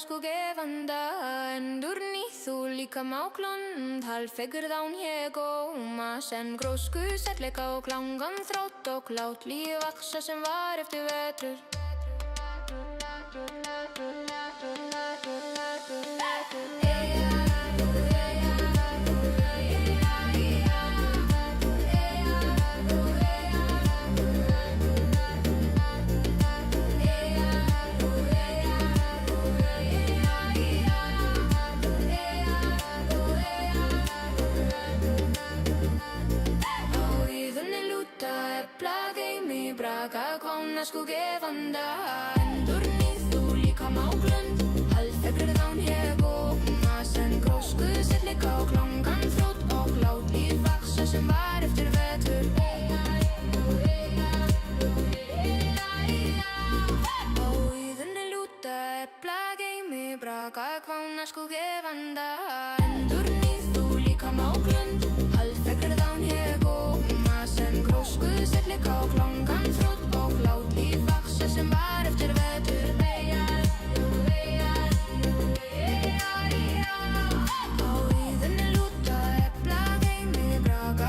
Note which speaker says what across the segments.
Speaker 1: sko gefanda endurnýð þú líka máklund halvfegurð án ég óma senn grósku, særleika og klangan þrátt og lát líf vaxa sem var eftir vetur sko gefanda endurnýð þú líka máklund halvfegurð án ég óma senn grósku, særleika og klangan þrótt og lát líf vaxa sem var eftir vetur á íðunni lúta epla geimi braka kvána sko gefanda endurnýð þú líka máklund halvfegurð án ég óma senn grósku, særleika og klangan þrótt sem var eftir vetur á íðunni lúta epla geimi braka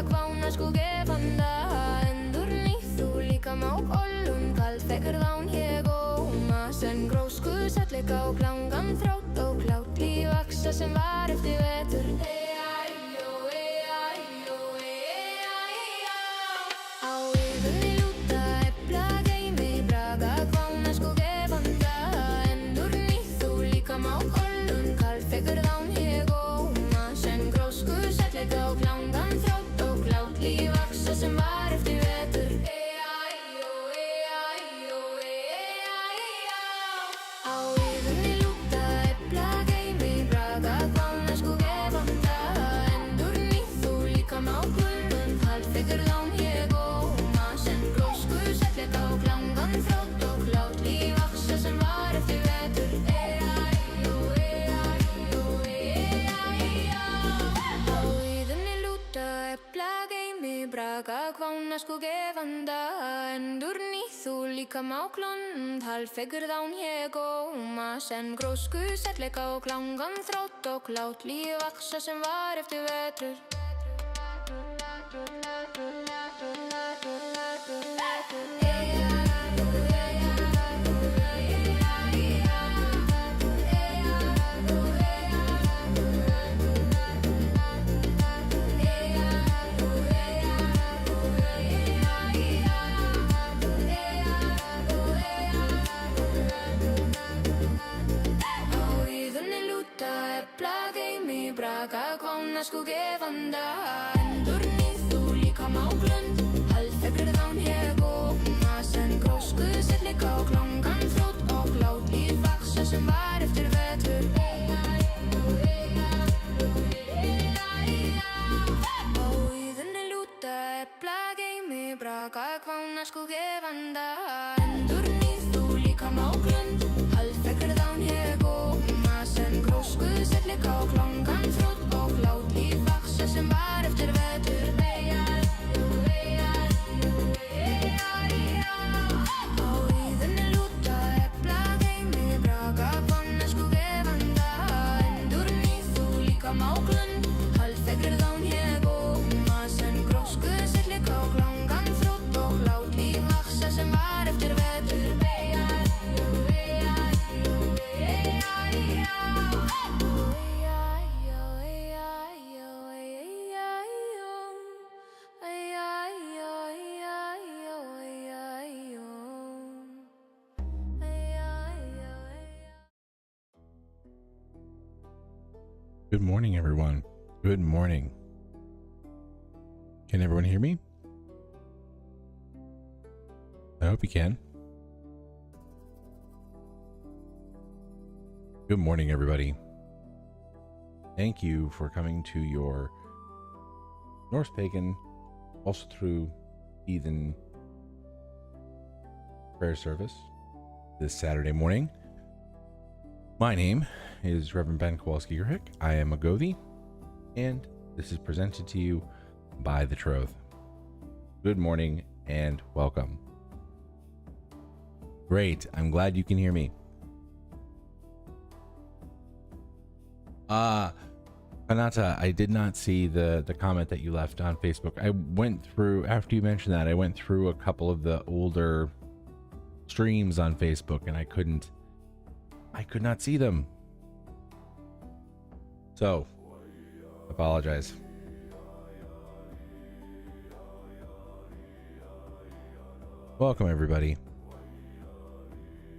Speaker 1: kvána sko gefanda endurnýð þú líka máklund halvfegurð án ég óma senn grósku, særleika og klangan þrótt og lát líf vaxa sem var eftir vetur og klangan þrátt og lát líf vaxa sem var eftir vetur á íðunni lúta epla geimi braka kvána sko gefanda endurnýð þú líka máklund halvfegurð án ég óma senn grósku, særleika og klangan þrátt og lát líf vaxa sem var eftir vetur kvána sko gefanda endurnýð þú líka máklund halvfegurð án ég óma senn grósku, særleika og klangan þrátt og lát líf vaxa sem var eftir vetur sko gefanda endurnýð þú líka máklund halvfegurð án ég óma senn grósku, særleika og klangan þrótt og lát líf vaxa sem var eftir vetur á íðunni lúta epla geimi braka kvána sko gefanda endurnýð þú líka máklund halvfegurð án ég óma senn grósku, særleika og klangan þrótt og lát líf vaxa sem var eftir vetur á íðunni lúta epla geimi braka kvána sko gefanda líka máglund Halvfegrir dán ég góma sem grósku sitt líka og langan þrótt og lát líf vaksa sem var eftir vetur
Speaker 2: Good morning, everyone. Good morning. Can everyone hear me? I hope you can. Good morning, everybody. Thank you for coming to your Norse Pagan, Asatru Heathen prayer service this Saturday morning. My name is Reverend Ben Kowalski-Gerhick. I am a Gothi, and this is presented to you by the Troth. Good morning and welcome. Great, I'm glad you can hear me. Anata, I did not see the comment that you left on Facebook. I went through, after you mentioned that, I went through a couple of the older streams on Facebook and I could not see them. So, apologize. Welcome, everybody.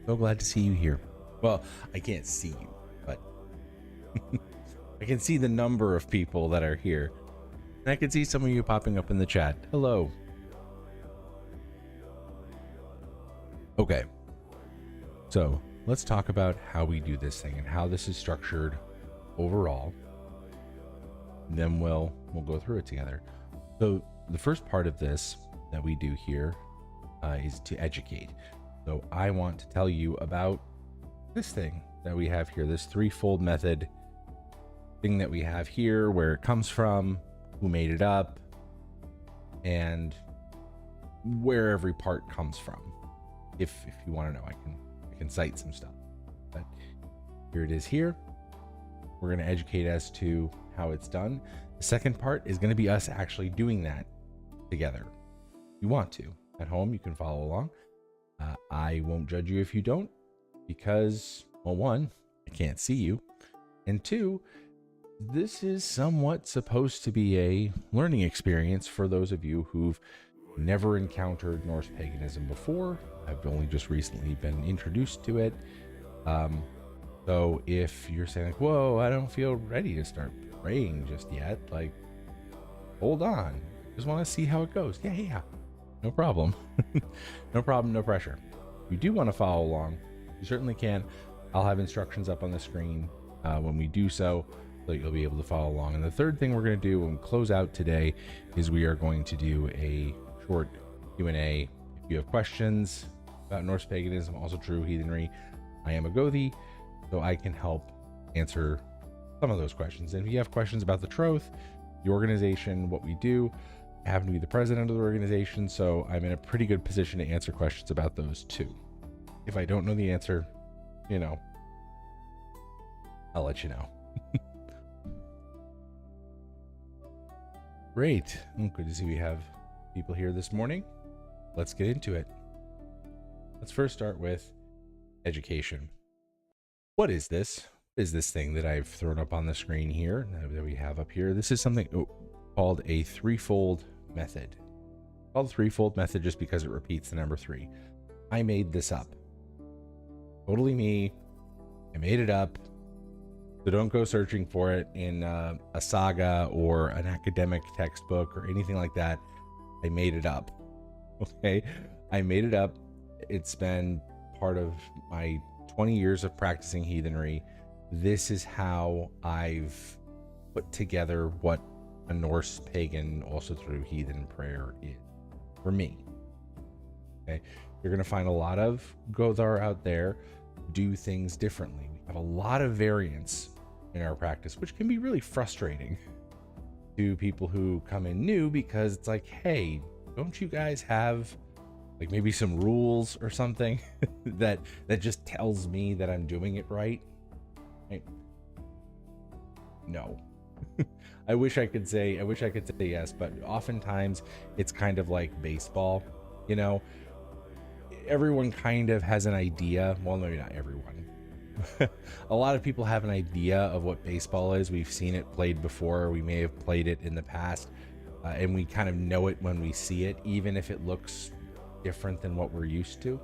Speaker 2: So glad to see you here. Well, I can't see you, but I can see the number of people that are here. And I can see some of you popping up in the chat. Hello. Okay. So, let's talk about how we do this thing and how this is structured overall. Then we'll go through it together. So the first part of this that we do here is to educate. So I want to tell you about this thing that we have here, this threefold method thing that we have here, where it comes from, who made it up, and where every part comes from. If you want to know, I can cite some stuff, but here it is here. We're going to educate as to how it's done. The second part is going to be us actually doing that together. If you want to, at home, you can follow along. I won't judge you if you don't, because, well, one, I can't see you, and two, this is somewhat supposed to be a learning experience for those of you who've never encountered Norse paganism before. I've only just recently been introduced to it. So if you're saying like, whoa, I don't feel ready to start praying just yet, like, hold on, just want to see how it goes. Yeah, no problem. No problem, no pressure. If you do want to follow along, you certainly can. I'll have instructions up on the screen when we do so that you'll be able to follow along. And the third thing we're going to do when we close out today is we are going to do a short Q&A. If you have questions about Norse paganism, also true heathenry, I am a Gothi, so I can help answer some of those questions. And if you have questions about the Troth, the organization, what we do, I happen to be the president of the organization, so I'm in a pretty good position to answer questions about those too. If I don't know the answer, I'll let you know. Great. Good to see we have people here this morning. Let's get into it. Let's first start with education. What is this? What is this thing that I've thrown up on the screen here that we have up here? This is something called a threefold method. It's called a threefold method just because it repeats the number 3. I made this up. Totally me. I made it up. So don't go searching for it in a saga or an academic textbook or anything like that. I made it up. Okay? I made it up. It's been part of my 20 years of practicing heathenry. This is how I've put together what a Norse pagan, also through heathen prayer is for me. Okay? You're going to find a lot of Gothar out there do things differently. We have a lot of variance in our practice, which can be really frustrating to people who come in new, because it's like, hey, don't you guys have like maybe some rules or something that just tells me that I'm doing it right? No, I wish I could say yes, but oftentimes it's kind of like baseball, you know. Everyone kind of has an idea. Well, maybe not everyone. A lot of people have an idea of what baseball is. We've seen it played before. We may have played it in the past, and we kind of know it when we see it, even if it looks different than what we're used to.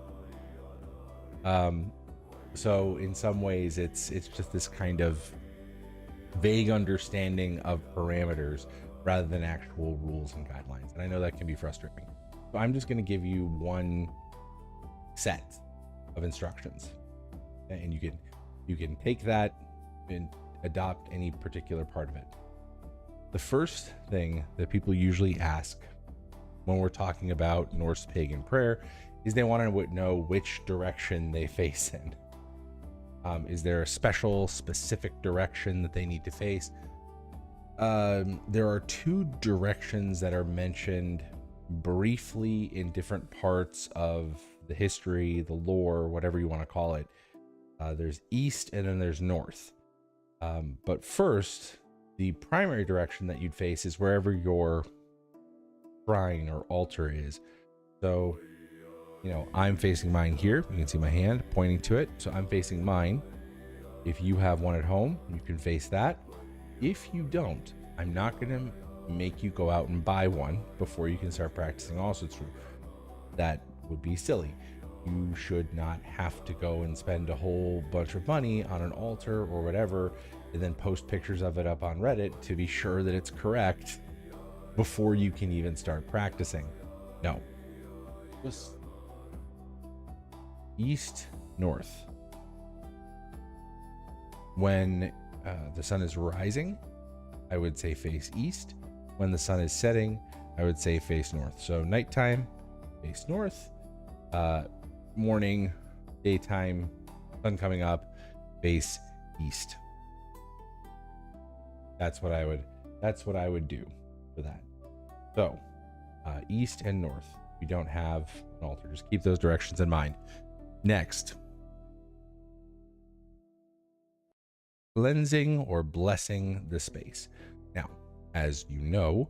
Speaker 2: So in some ways, it's just this kind of vague understanding of parameters rather than actual rules and guidelines. And I know that can be frustrating. So I'm just going to give you one set of instructions, and you can take that and adopt any particular part of it. The first thing that people usually ask when we're talking about Norse pagan prayer is they want to know which direction they face in. Is there a specific direction that they need to face? There are two directions that are mentioned briefly in different parts of the history, the lore, whatever you want to call it. There's east and then there's north. But first, the primary direction that you'd face is wherever your shrine or altar is. So, you know, I'm facing mine here. You can see my hand pointing to it. So I'm facing mine. If you have one at home, you can face that. If you don't, I'm not going to make you go out and buy one before you can start practicing Asatru. That would be silly. You should not have to go and spend a whole bunch of money on an altar or whatever, and then post pictures of it up on Reddit to be sure that it's correct before you can even start practicing. No. Just east, north. When the sun is rising, I would say face east. When the sun is setting, I would say face north. So nighttime, face north. Morning, daytime, sun coming up, face east. That's what I would do for that. So east and north. If you don't have an altar, just keep those directions in mind. Next, cleansing or blessing the space. Now, as you know,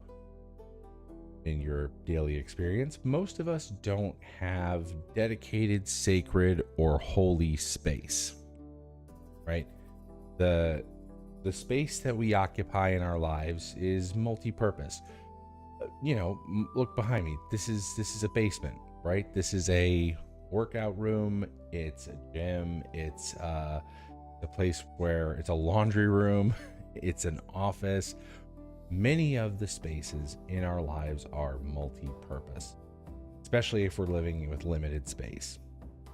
Speaker 2: in your daily experience, most of us don't have dedicated sacred or holy space, right? The space that we occupy in our lives is multi-purpose. You know, look behind me. This is a basement, right? This is a workout room. It's a gym. It's a place where it's a laundry room. It's an office. Many of the spaces in our lives are multi-purpose, especially if we're living with limited space.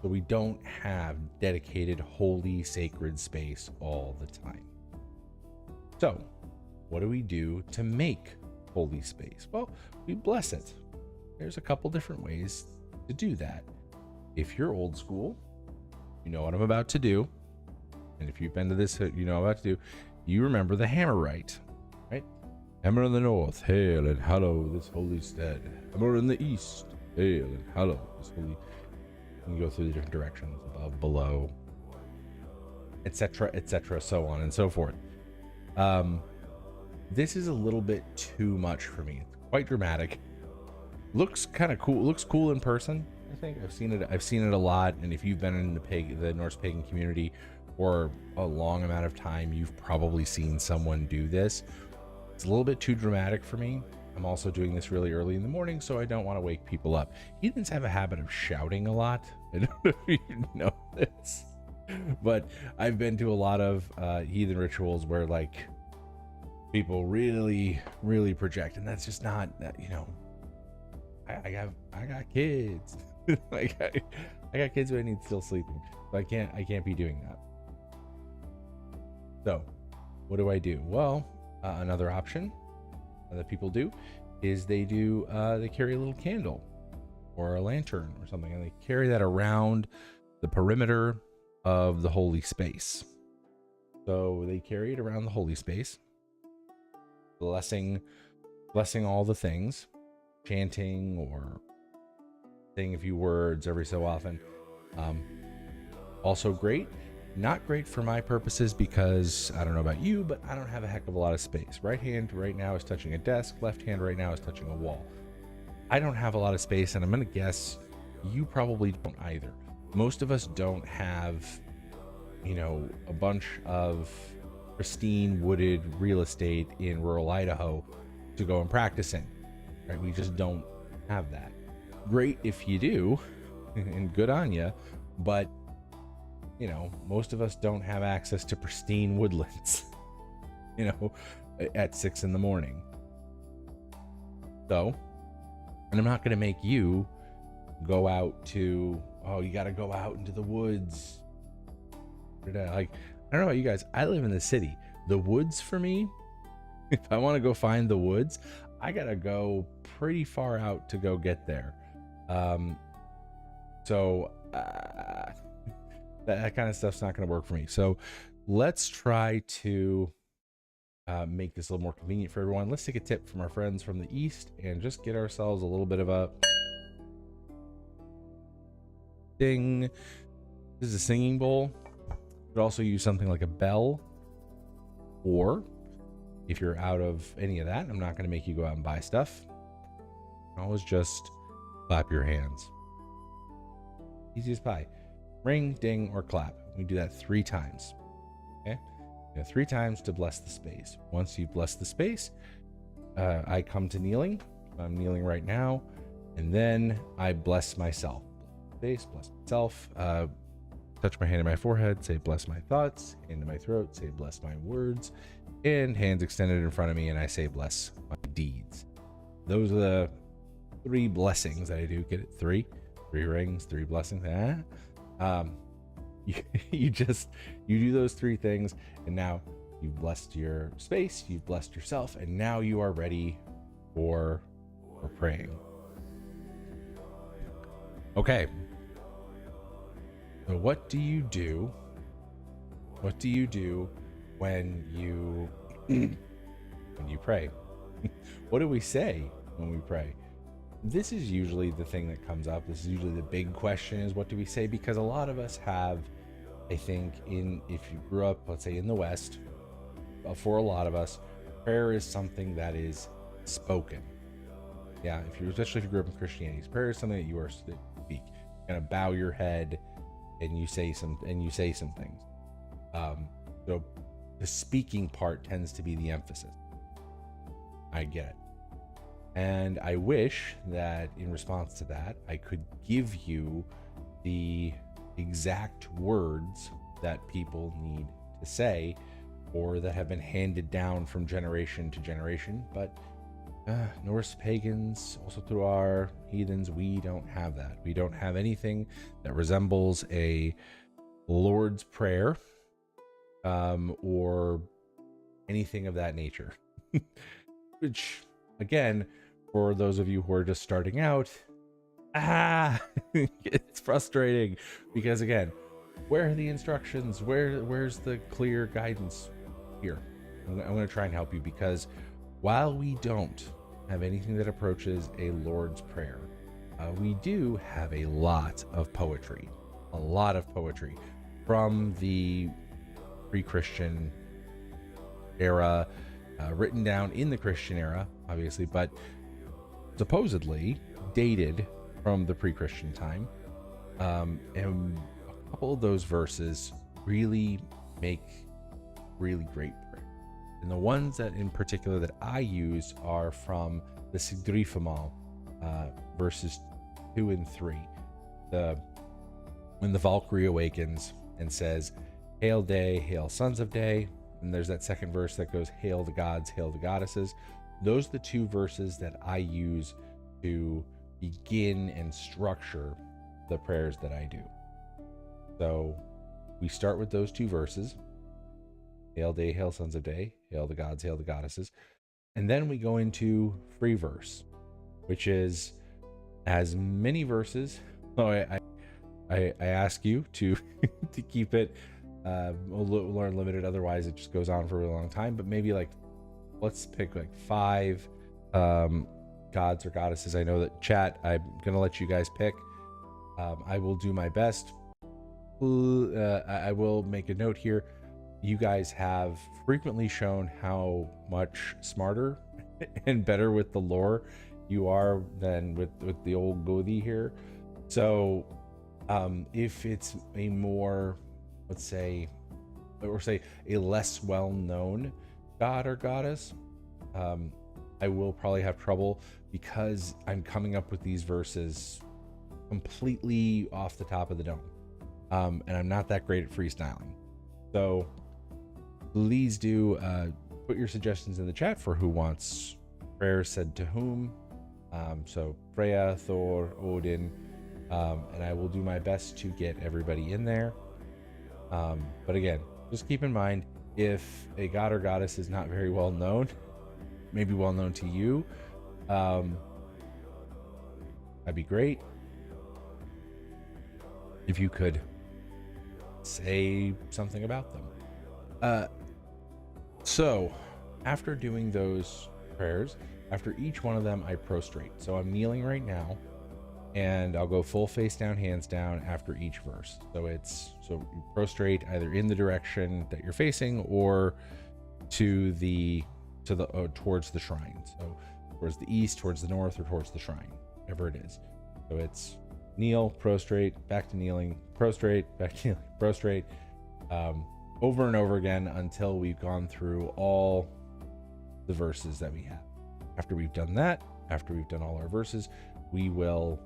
Speaker 2: So we don't have dedicated, holy, sacred space all the time. So what do we do to make holy space? Well, we bless it. There's a couple different ways to do that. If you're old school, you know what I'm about to do. And if you've been to this, you know what I'm about to do. You remember the hammer rite, right? Hammer in the north, hail and hallow this holy stead. Hammer in the east, hail and hallow this holy. And you go through the different directions, above, below, etc., so on and so forth. This is a little bit too much for me. It's quite dramatic. Looks kind of cool. Looks cool in person. I think I've seen it a lot. And if you've been in the Norse pagan community for a long amount of time, you've probably seen someone do this. It's a little bit too dramatic for me. I'm also doing this really early in the morning, so I don't want to wake people up. Heathens have a habit of shouting a lot. I don't know if you know this, but I've been to a lot of heathen rituals where like people really project, and that's just not that, you know. I got kids. Like I got kids who I need still sleeping, so I can't be doing that. So what do? Well, another option that people do is they carry a little candle or a lantern or something, and they carry that around the perimeter of the holy space. So they carry it around the holy space, blessing all the things, chanting or saying a few words every so often. Also great Not great for my purposes because I don't know about you, but I don't have a heck of a lot of space. Right hand right now is touching a desk. Left hand right now is touching a wall. I don't have a lot of space, and I'm going to guess you probably don't either. Most of us don't have, you know, a bunch of pristine wooded real estate in rural Idaho to go and practice in, right? We just don't have that. Great if you do, and good on you, but you know, most of us don't have access to pristine woodlands, you know, at 6 a.m. So, and I'm not going to make you go out to, oh, you got to go out into the woods. Like, I don't know about you guys. I live in the city. The woods for me, if I want to go find the woods, I got to go pretty far out to go get there. That kind of stuff's not going to work for me. So let's try to make this a little more convenient for everyone. Let's take a tip from our friends from the East and just get ourselves a little bit of a ding. This is a singing bowl. You could also use something like a bell, or if you're out of any of that, I'm not going to make you go out and buy stuff. Always just clap your hands. Easy as pie. Ring, ding, or clap. We do that 3 times. Okay? 3 times to bless the space. Once you bless the space, I come to kneeling. I'm kneeling right now. And then I bless myself. Bless myself. Touch my hand in my forehead. Say, bless my thoughts. Hand in my throat. Say, bless my words. And hands extended in front of me. And I say, bless my deeds. Those are the 3 blessings that I do. Get it? 3 rings, 3 blessings. You do those 3 things, and now you've blessed your space, you've blessed yourself, and now you are ready for praying. Okay. So what do you do? What do you do when you pray? What do we say when we pray? This is usually the thing that comes up. This is usually the big question, is what do we say? Because a lot of us have, I think, if you grew up, let's say in the West, for a lot of us, prayer is something that is spoken. Yeah, especially if you grew up in Christianity, prayer is something that you are speak. You kind of bow your head and you say some things. So the speaking part tends to be the emphasis. I get it. And I wish that in response to that, I could give you the exact words that people need to say, or that have been handed down from generation to generation. But Norse pagans, also through our heathens, we don't have that. We don't have anything that resembles a Lord's Prayer, or anything of that nature. Which, again, for those of you who are just starting out, it's frustrating, because again, where are the instructions? Where's the clear guidance? Here, I'm going to try and help you, because while we don't have anything that approaches a Lord's Prayer, we do have a lot of poetry from the pre-Christian era, written down in the Christian era, obviously, but supposedly dated from the pre-Christian time. And a couple of those verses really make really great prayer. And the ones that in particular that I use are from the Sigdrifamal, verses 2 and 3. When the Valkyrie awakens and says, "Hail day, hail sons of day," and there's that second verse that goes, "Hail the gods, hail the goddesses." Those are the 2 verses that I use to begin and structure the prayers that I do. So we start with those 2 verses. Hail day, hail sons of day, hail the gods, hail the goddesses. And then we go into free verse, which is as many verses. Oh, I ask you to to keep it limited, otherwise it just goes on for a really long time. But maybe let's pick 5 gods or goddesses. I know that chat, I'm gonna let you guys pick. I will do my best I will make a note here. You guys have frequently shown how much smarter and better with the lore you are than with the old Godi here. So if it's a more, let's say, or say a less well-known god or goddess, I will probably have trouble because I'm coming up with these verses completely off the top of the dome. And I'm not that great at freestyling. So please do put your suggestions in the chat for who wants prayers said to whom. So Freya, Thor, Odin, and I will do my best to get everybody in there. But again, just keep in mind, if a god or goddess is not very well known, maybe well known to you, that'd be great if you could say something about them. So after doing those prayers, after each one of them, I prostrate. So I'm kneeling right now, and I'll go full face down, hands down after each verse. So you prostrate either in the direction that you're facing or towards the shrine. So towards the east, towards the north, or towards the shrine, whatever it is. So it's kneel, prostrate, back to kneeling, prostrate, back to kneeling, prostrate, over and over again until we've gone through all the verses that we have. After we've done that, after we've done all our verses, we will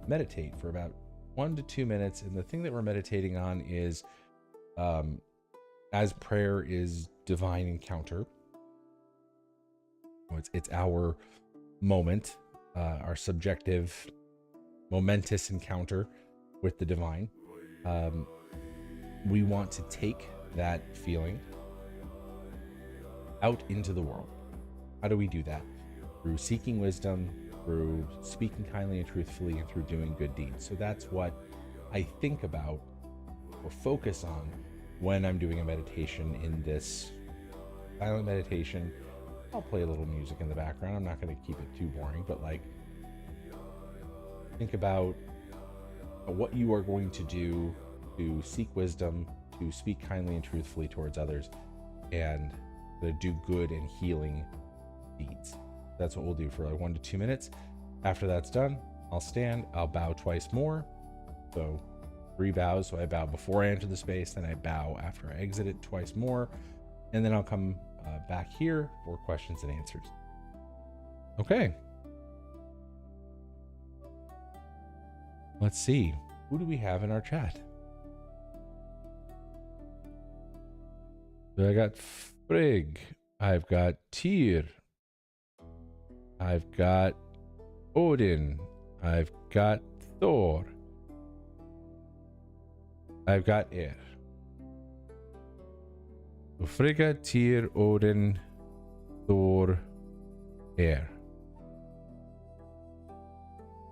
Speaker 2: meditate for about 1 to 2 minutes. And the thing that we're meditating on is, as prayer is divine encounter, it's our moment, our subjective momentous encounter with the divine. We want to take that feeling out into the world. How do we do that? Through seeking wisdom, through speaking kindly and truthfully, and through doing good deeds. So that's what I think about or focus on when I'm doing a meditation in this silent meditation. I'll play a little music in the background. I'm not going to keep it too boring, but think about what you are going to do to seek wisdom, to speak kindly and truthfully towards others, and to do good and healing deeds. That's what we'll do for 1 to 2 minutes. After that's done, I'll stand, I'll bow twice more. So 3 bows. So I bow before I enter the space, then I bow after I exit it twice more, and then I'll come back here for questions and answers. Okay. Let's see. Who do we have in our chat? So I got Frigg. I've got Tyr. I've got Odin. I've got Thor. I've got Er. So Frigga, Tyr, Odin, Thor, Er.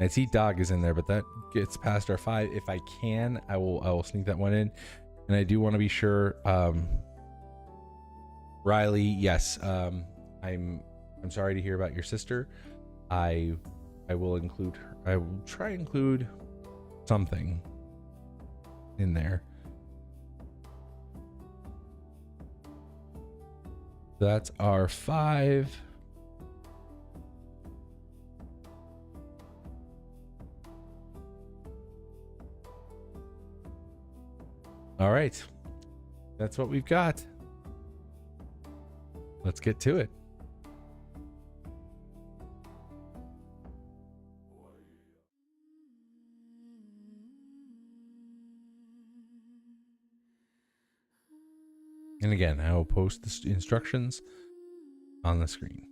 Speaker 2: I see Dog is in there, but that gets past our 5. If I can, I will sneak that one in. And I do want to be sure. Riley, yes. I'm sorry to hear about your sister. I will include her. I will try and include something in there. That's our 5. All right. That's what we've got. Let's get to it. And again, I will post the instructions on the screen.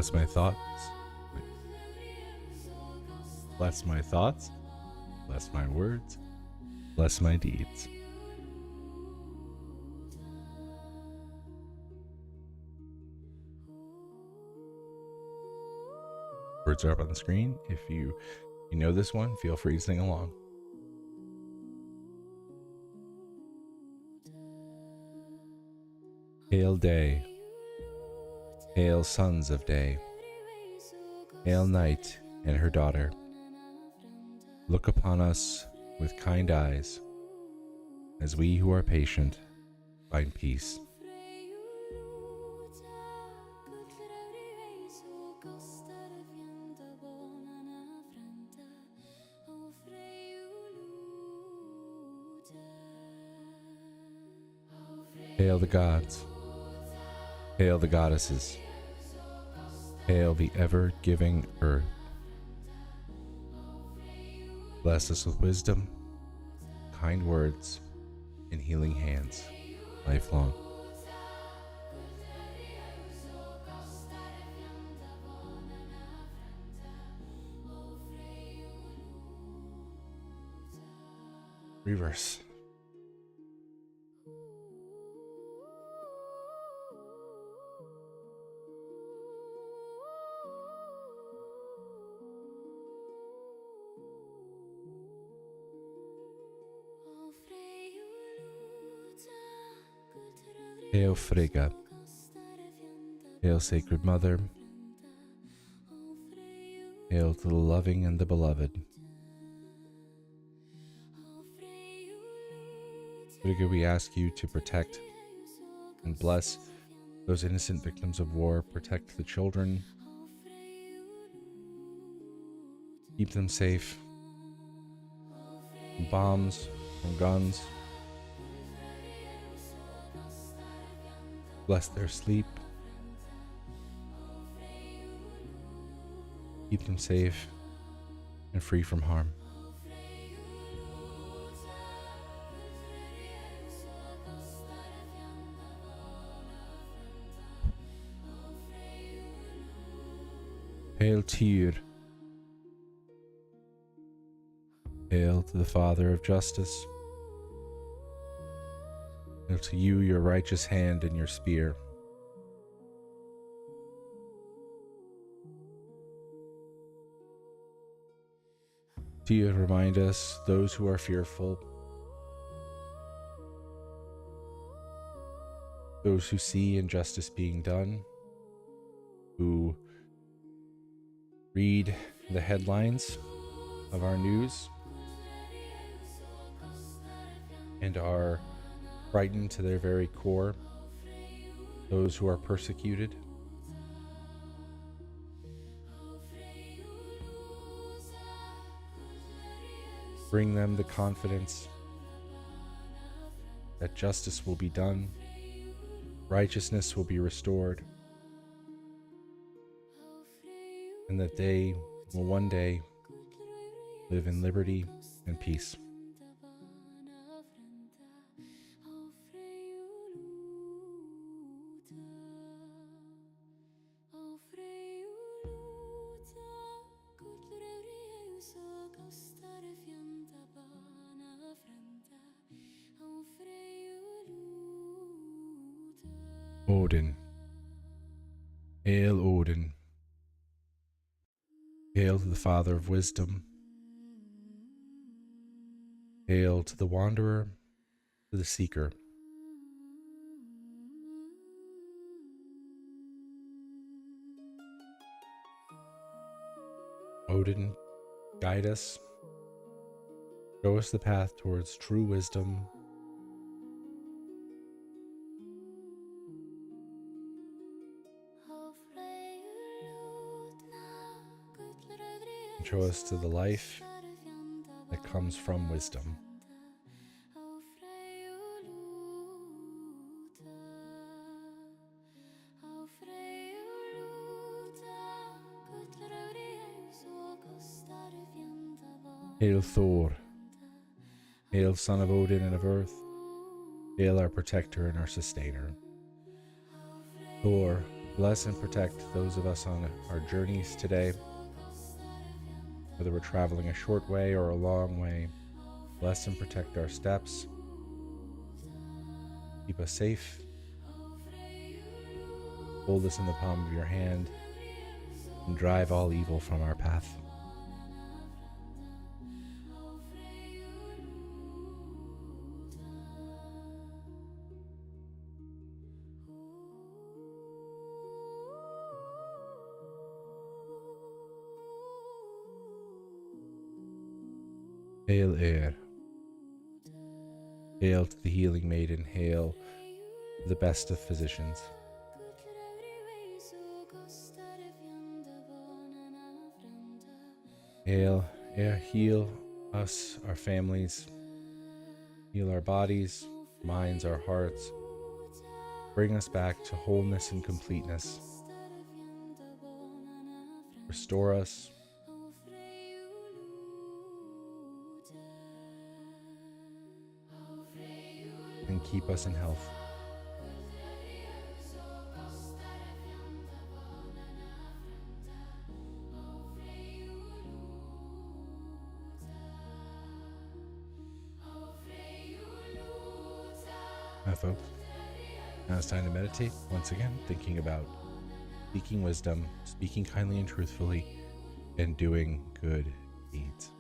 Speaker 2: Bless my thoughts. Bless my thoughts. Bless my words. Bless my deeds. Words are up on the screen. If you know this one, feel free to sing along. Hail day. Hail sons of day. Hail night and her daughter. Look upon us with kind eyes, as we who are patient find peace. Hail the gods. Hail the goddesses. Hail the ever-giving earth. Bless us with wisdom, kind words, and healing hands, lifelong. Reverse. Hail Frigga. Hail Sacred Mother. Hail to the loving and the beloved. Frigga, we ask you to protect and bless those innocent victims of war, protect the children, keep them safe from bombs, from guns. Bless their sleep. Keep them safe and free from harm. Hail Tyr. Hail to the Father of Justice. Hail to you, your righteous hand and your spear. Tyr, remind us, those who are fearful, those who see injustice being done, who read the headlines of our news and are frightened to their very core, those who are persecuted. Bring them the confidence that justice will be done, righteousness will be restored, and that they will one day live in liberty and peace. Odin. Hail Odin. Hail to the Father of Wisdom. Hail to the Wanderer, to the Seeker. Odin, guide us. Show us the path towards true wisdom. And show us to the life that comes from wisdom. Hail Thor. Hail son of Odin and of earth. Hail our protector and our sustainer. Thor, Bless and protect those of us on our journeys today, whether we're traveling a short way or a long way. Bless and protect our steps. Keep us safe. Hold us in the palm of your hand and drive all evil from our path. Hail, air. Hail to the healing maiden. Hail to the best of physicians. Hail, air, heal us, our families. Heal our bodies, minds, our hearts. Bring us back to wholeness and completeness. Restore us. And keep us in health. Hi folks, now it's time to meditate once again, thinking about seeking wisdom, speaking kindly and truthfully, and doing good deeds.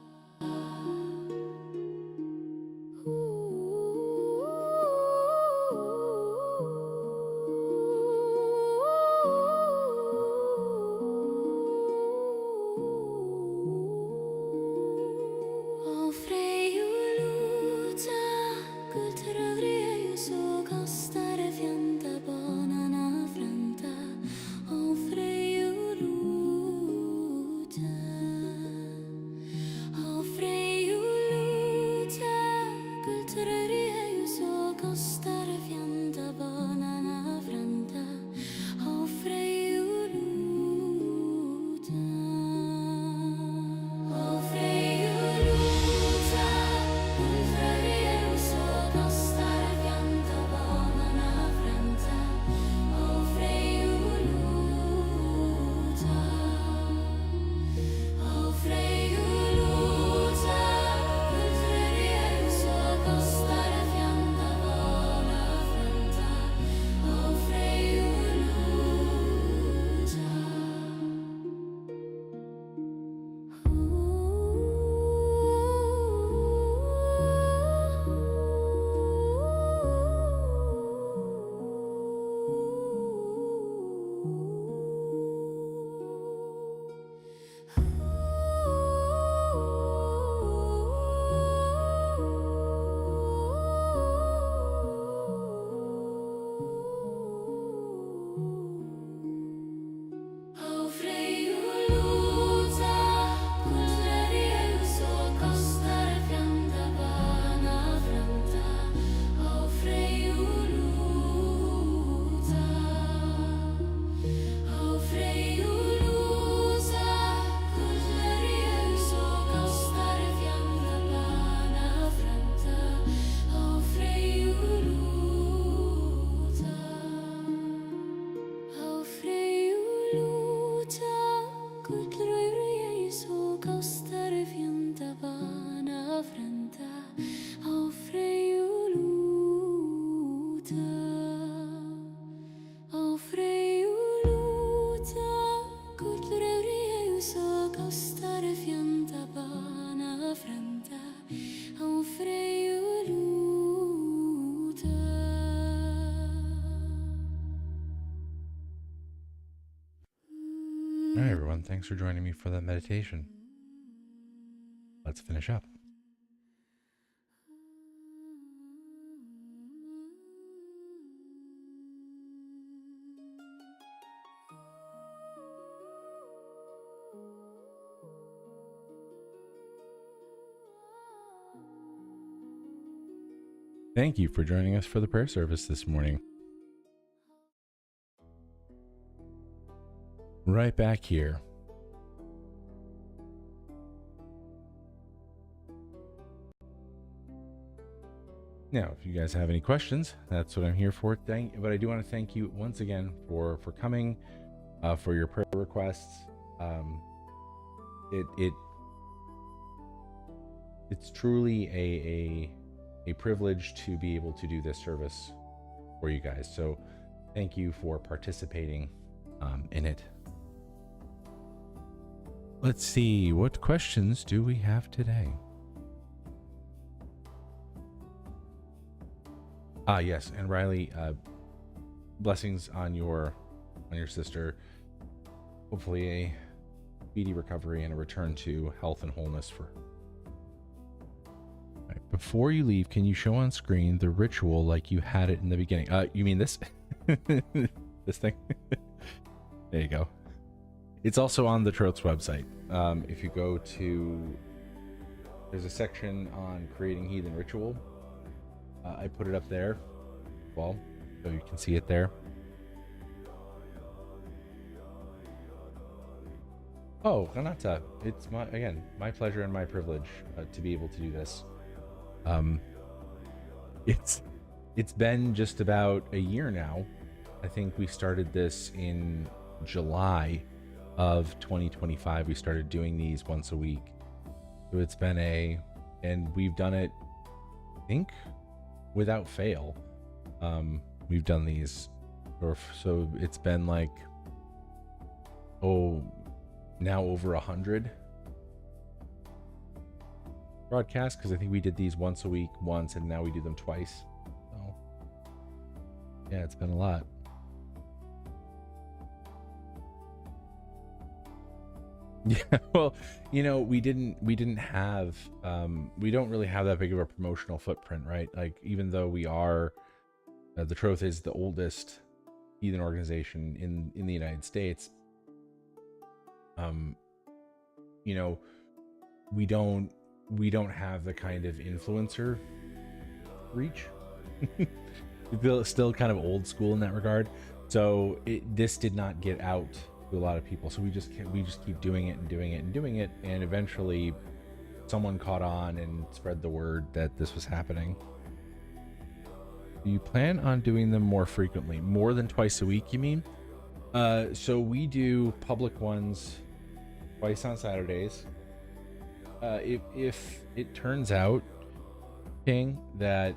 Speaker 2: All right, everyone, thanks for joining me for that meditation. Let's finish up. Thank you for joining us for the prayer service this morning. Right back here. Now, if you guys have any questions, that's what I'm here for. But I do want to thank you once again for coming, for your prayer requests. It's truly a privilege to be able to do this service for you guys. So thank you for participating in it. Let's see, what questions do we have today? Yes, and Riley, blessings on your sister. Hopefully a speedy recovery and a return to health and wholeness for. Right, before you leave, can you show on screen the ritual like you had it in the beginning? You mean this? This thing? There you go. It's also on the Troth's website. If you go to, there's a section on creating heathen ritual. I put it up there, well, so you can see it there. Oh, Renata, it's my pleasure and my privilege to be able to do this. It's been just about a year now. I think we started this in July of 2025. We started doing these once a week. So it's been and we've done it, I think, without fail. We've done these, so it's been like, now over 100 broadcasts, because I think we did these once a week once, and now we do them twice. So yeah, it's been a lot. Yeah, well, we didn't have, we don't really have that big of a promotional footprint, right? Like, even though we are, the Troth is the oldest heathen organization in the United States, we don't have the kind of influencer reach. We're still kind of old school in that regard. So this did not get out to a lot of people, so we just keep doing it and doing it and doing it, and eventually someone caught on and spread the word that this was happening. Do you plan on doing them more frequently, more than twice a week, you mean? So we do public ones twice on Saturdays. If it turns out, King, that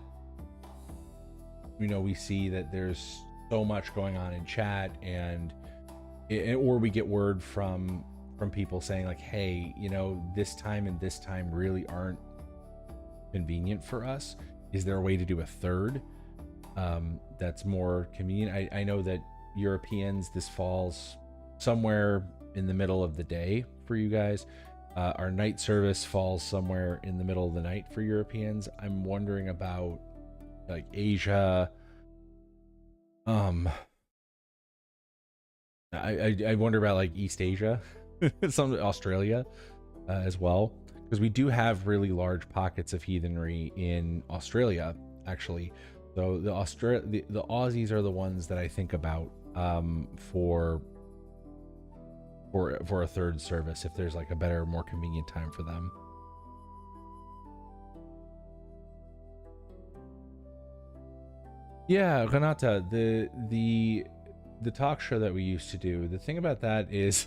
Speaker 2: we see that there's so much going on in chat, or we get word from people saying like, hey, this time and this time really aren't convenient for us. Is there a way to do a third that's more convenient? I know that Europeans, this falls somewhere in the middle of the day for you guys. Our night service falls somewhere in the middle of the night for Europeans. I'm wondering about like Asia. I wonder about like East Asia, some Australia as well, because we do have really large pockets of heathenry in Australia, actually. So the Aussies are the ones that I think about for a third service, if there's like a better, more convenient time for them. Yeah, Renata, the talk show that we used to do, the thing about that is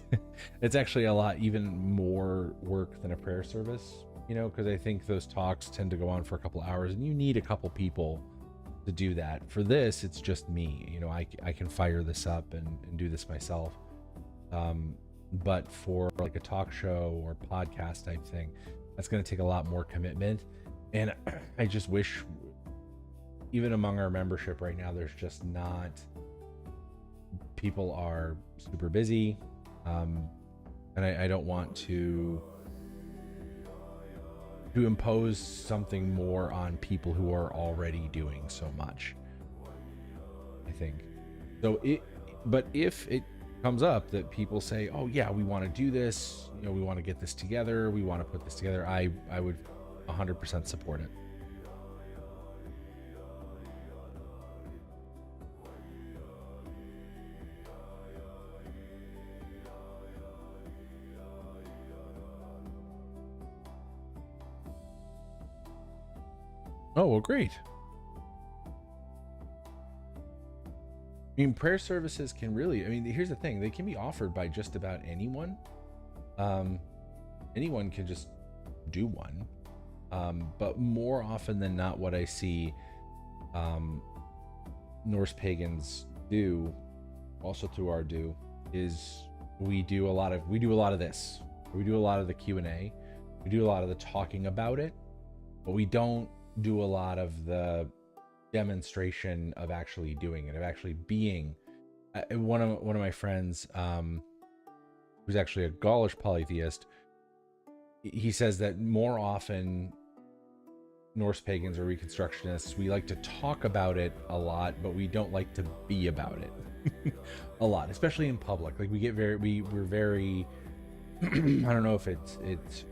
Speaker 2: it's actually a lot even more work than a prayer service, because I think those talks tend to go on for a couple hours, and you need a couple people to do that. For this, it's just me. I can fire this up and do this myself. But for like a talk show or podcast type thing, that's going to take a lot more commitment. And I just wish, even among our membership right now, there's just not, people are super busy. And I don't want to impose something more on people who are already doing so much, I think. So but if it comes up that people say, oh yeah, we want to do this, we want to get this together, we want to put this together, I would 100% support it. Oh, well, great. mean, prayer services can really, I mean, here's the thing, they can be offered by just about anyone. Anyone can just do one. But more often than not, what I see Norse pagans do, also through our do, is we do a lot of this. We do a lot of the Q&A. We do a lot of the talking about it, but we don't do a lot of the demonstration of actually doing it, of actually being. One of my friends, who's actually a Gaulish polytheist, he says that more often Norse pagans or Reconstructionists, we like to talk about it a lot, but we don't like to be about it a lot, especially in public. Like we're very I don't know if it's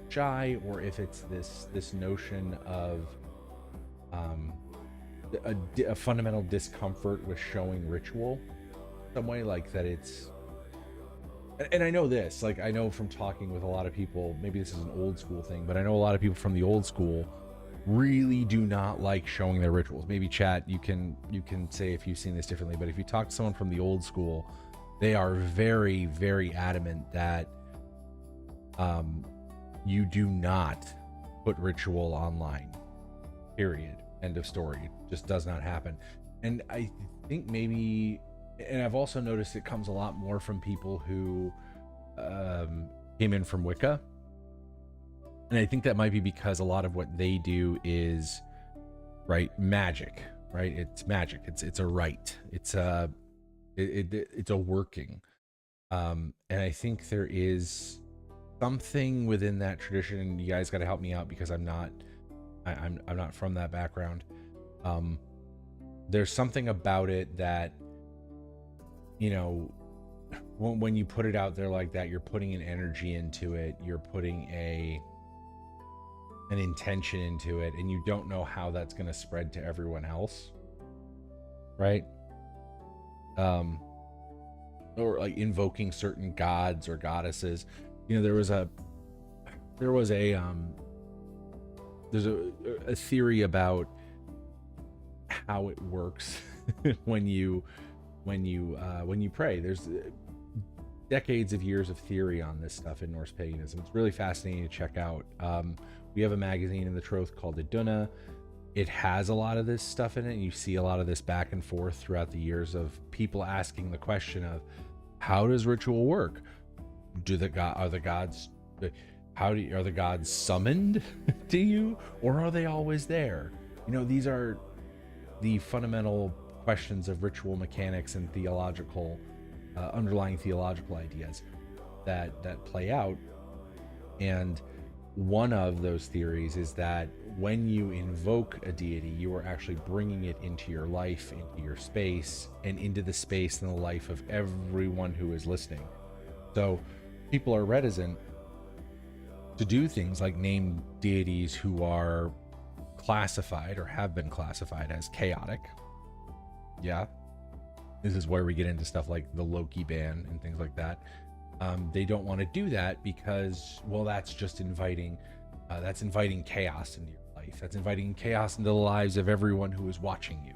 Speaker 2: shy, or if it's this notion of a fundamental discomfort with showing ritual some way, like that it's, and I know this, like I know from talking with a lot of people, maybe this is an old school thing, but I know a lot of people from the old school really do not like showing their rituals. Maybe chat, you can say if you've seen this differently, but if you talk to someone from the old school, they are very, very adamant that you do not put ritual online, period, end of story. It just does not happen. And I think maybe, and I've also noticed it comes a lot more from people who came in from Wicca, and I think that might be because a lot of what they do is magic, right? It's magic. It's a rite. It's a working, and I think there is something within that tradition, and you guys got to help me out because I'm not from that background. There's something about it that, you know, when you put it out there like that, you're putting an energy into it, you're putting an intention into it, and you don't know how that's going to spread to everyone else, right? Or like invoking certain gods or goddesses. You know, there's a theory about how it works when you pray. There's decades of years of theory on this stuff in Norse paganism. It's really fascinating to check out. We have a magazine in the Troth called Iduna. It has a lot of this stuff in it, and you see a lot of this back and forth throughout the years of people asking the question of, how does ritual work? Are the gods summoned to you, or are they always there? You know, these are the fundamental questions of ritual mechanics and theological underlying theological ideas that play out. And one of those theories is that when you invoke a deity, you are actually bringing it into your life, into your space, and into the space and the life of everyone who is listening. So people are reticent to do things like name deities who are classified or have been classified as chaotic. Yeah, this is where we get into stuff like the Loki ban and things like that. They don't want to do that because, well, that's just inviting chaos into your life. That's inviting chaos into the lives of everyone who is watching you.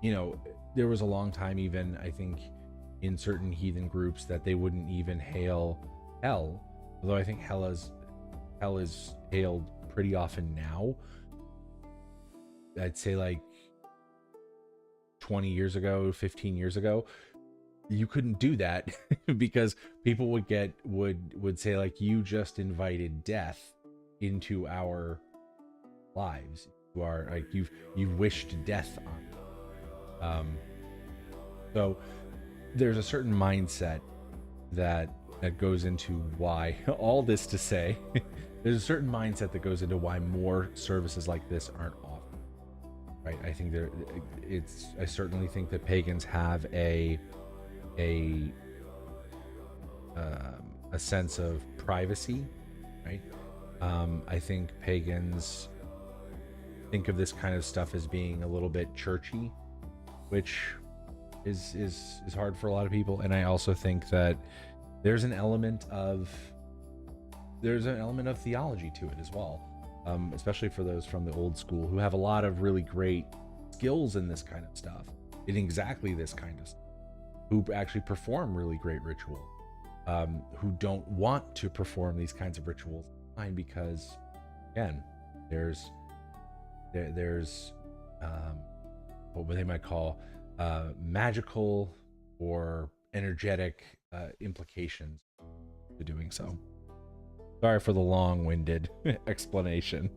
Speaker 2: You know, there was a long time, even I think in certain heathen groups, that they wouldn't even hail hell, although I think hell is hailed pretty often now. I'd say like 20 years ago, 15 years ago, you couldn't do that because people would say, like, you just invited death into our lives. You are like, you've wished death on. So there's a certain mindset that goes into why all this to say there's a certain mindset that goes into why more services like this aren't offered, right? I think I certainly think that pagans have a sense of privacy, right? I think pagans think of this kind of stuff as being a little bit churchy, which is hard for a lot of people. And I also think that there's an element of theology to it as well, especially for those from the old school who have a lot of really great skills in this kind of stuff. in exactly this kind of stuff, who actually perform really great ritual, who don't want to perform these kinds of rituals because, again, there's what they might call magical or energetic implications to doing so. Sorry for the long-winded explanation.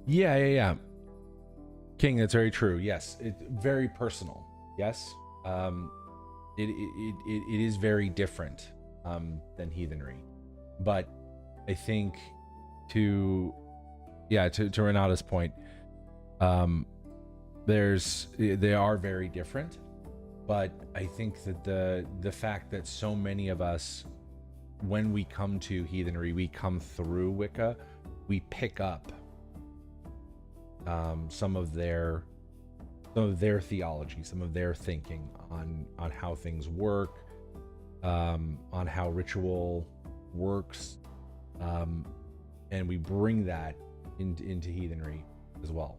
Speaker 2: Yeah. King, that's very true. Yes, it's very personal. Yes, it is very different than heathenry, but I think to Renata's point, they are very different, but I think that the fact that so many of us, when we come to heathenry, we come through Wicca, we pick up some of their theology, some of their thinking on how things work, on how ritual works, and we bring that into heathenry as well.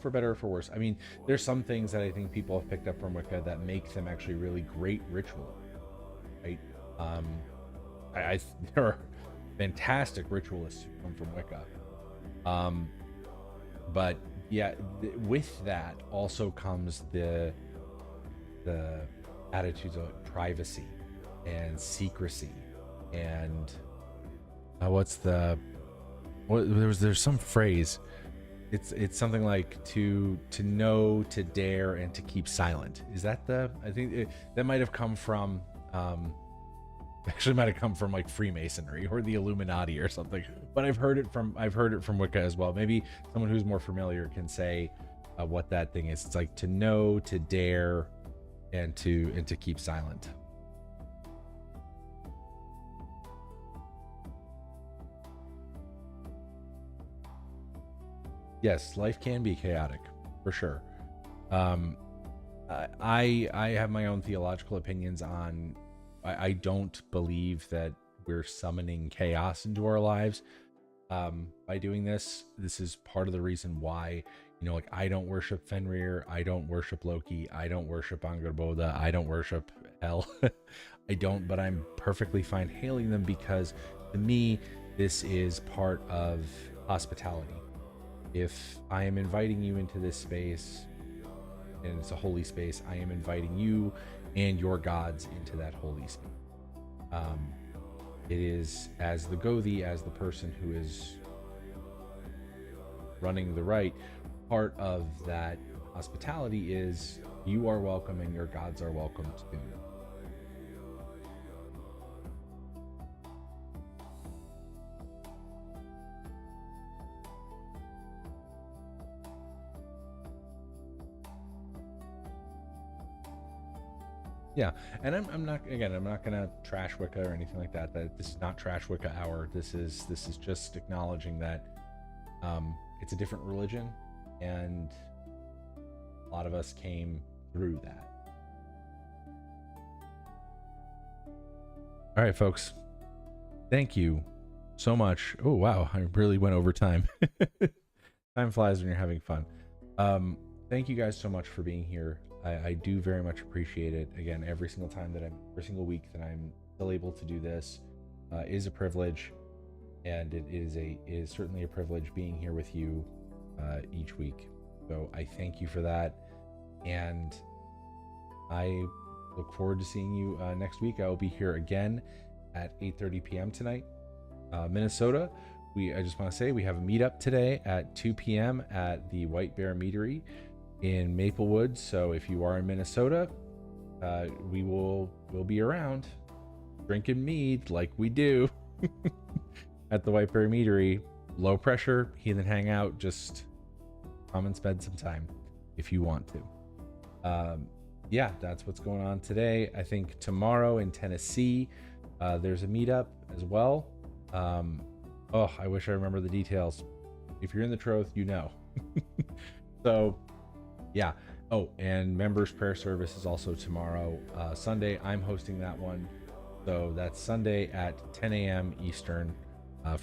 Speaker 2: For better or for worse. I mean, there's some things that I think people have picked up from Wicca that make them actually really great ritual, right? There are fantastic ritualists who come from Wicca. But yeah, with that also comes the attitudes of privacy and secrecy and there's some phrase. It's something like to know, to dare, and to keep silent. Is that that might have come from like Freemasonry or the Illuminati or something, but I've heard it from Wicca as well. Maybe someone who's more familiar can say what that thing is. It's like to know, to dare, and to keep silent. Yes, life can be chaotic, for sure. I have my own theological opinions on. I don't believe that we're summoning chaos into our lives by doing this. This is part of the reason why, like, I don't worship Fenrir, I don't worship Loki, I don't worship Angerboda, I don't worship Hel. I don't, but I'm perfectly fine hailing them because to me, this is part of hospitality. If I am inviting you into this space, and it's a holy space, I am inviting you and your gods into that holy space. It is, as the Gothi, as the person who is running the rite, part of that hospitality is you are welcome and your gods are welcome too. Yeah, and I'm not gonna trash Wicca or anything like that. That this is not trash Wicca hour. This is just acknowledging that it's a different religion, and a lot of us came through that. All right, folks, thank you so much. Oh wow, I really went over time. Time flies when you're having fun. Thank you guys so much for being here. I do very much appreciate it. Again, every single single week that I'm still able to do this is a privilege, and it is certainly a privilege being here with you each week. So I thank you for that, and I look forward to seeing you next week. I will be here again at 8:30 p.m. tonight, Minnesota. I just want to say we have a meetup today at 2 p.m. at the White Bear Meadery in Maplewood. So if you are in Minnesota, we'll be around drinking mead like we do at the White Bear Meadery. Low pressure, heathen hangout. Just come and spend some time if you want to. Yeah, that's what's going on today. I think tomorrow in Tennessee, there's a meetup as well. I wish I remember the details. If you're in the troth, you know. So yeah. Oh, and members prayer service is also tomorrow, Sunday. I'm hosting that one. So that's Sunday at 10 a.m. Eastern.